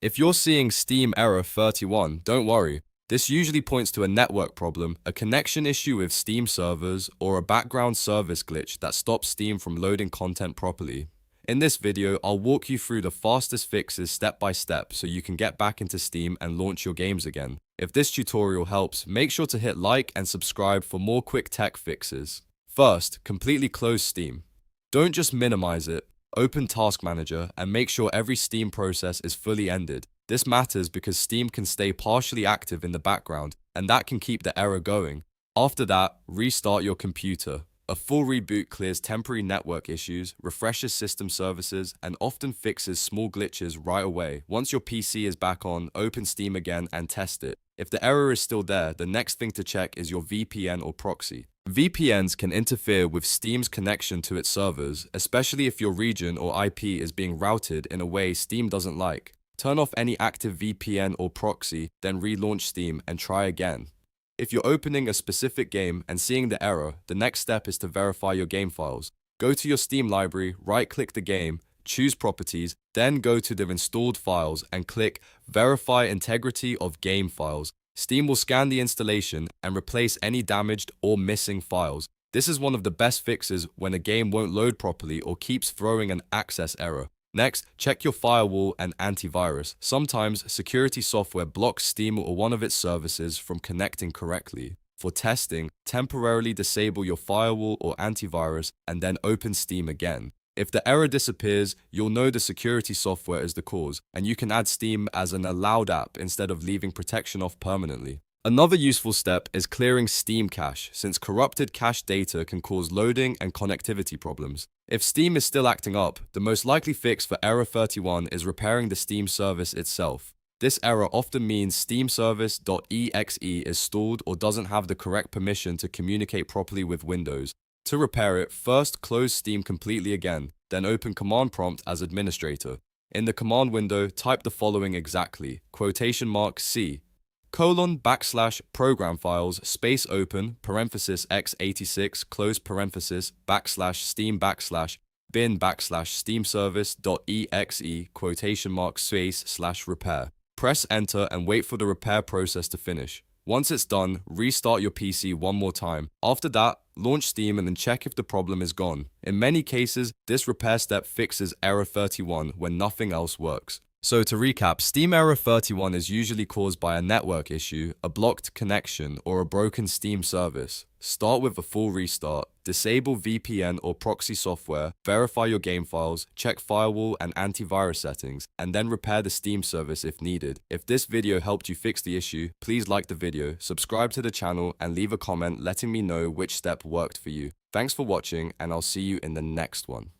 If you're seeing Steam error 31, don't worry. This usually points to a network problem, a connection issue with Steam servers, or a background service glitch that stops Steam from loading content properly. In this video, I'll walk you through the fastest fixes step by step so you can get back into Steam and launch your games again. If this tutorial helps, make sure to hit like and subscribe for more quick tech fixes. First, completely close Steam. Don't just minimize it. Open Task Manager and make sure every Steam process is fully ended. This matters because Steam can stay partially active in the background, and that can keep the error going. After that, restart your computer. A full reboot clears temporary network issues, refreshes system services, and often fixes small glitches right away. Once your PC is back on, open Steam again and test it. If the error is still there, the next thing to check is your VPN or proxy. VPNs can interfere with Steam's connection to its servers, especially if your region or IP is being routed in a way Steam doesn't like. Turn off any active VPN or proxy, then relaunch Steam and try again. If you're opening a specific game and seeing the error, the next step is to verify your game files. Go to your Steam library, right-click the game, choose Properties, then go to the installed files and click Verify Integrity of Game Files. Steam will scan the installation and replace any damaged or missing files. This is one of the best fixes when a game won't load properly or keeps throwing an access error. Next, check your Firewall and Antivirus. Sometimes security software blocks Steam or one of its services from connecting correctly. For testing, temporarily disable your Firewall or Antivirus and then open Steam again. If the error disappears, you'll know the security software is the cause, and you can add Steam as an allowed app instead of leaving protection off permanently. Another useful step is clearing Steam cache, since corrupted cache data can cause loading and connectivity problems. If Steam is still acting up, the most likely fix for error 31 is repairing the Steam service itself. This error often means SteamService.exe is stalled or doesn't have the correct permission to communicate properly with Windows. To repair it, first close Steam completely again, then open Command Prompt as administrator. In the command window, type the following exactly: $C, :program files, space open, parenthesis x86, close parenthesis, /steam /bin /steamservice.exe, space /repair. Press enter and wait for the repair process to finish. Once it's done, restart your PC one more time. After that, launch Steam and then check if the problem is gone. In many cases, this repair step fixes error 31 when nothing else works. So to recap, Steam error 31 is usually caused by a network issue, a blocked connection, or a broken Steam service. Start with a full restart, disable VPN or proxy software, verify your game files, check Firewall and Antivirus settings, and then repair the Steam service if needed. If this video helped you fix the issue, please like the video, subscribe to the channel, and leave a comment letting me know which step worked for you. Thanks for watching, and I'll see you in the next one.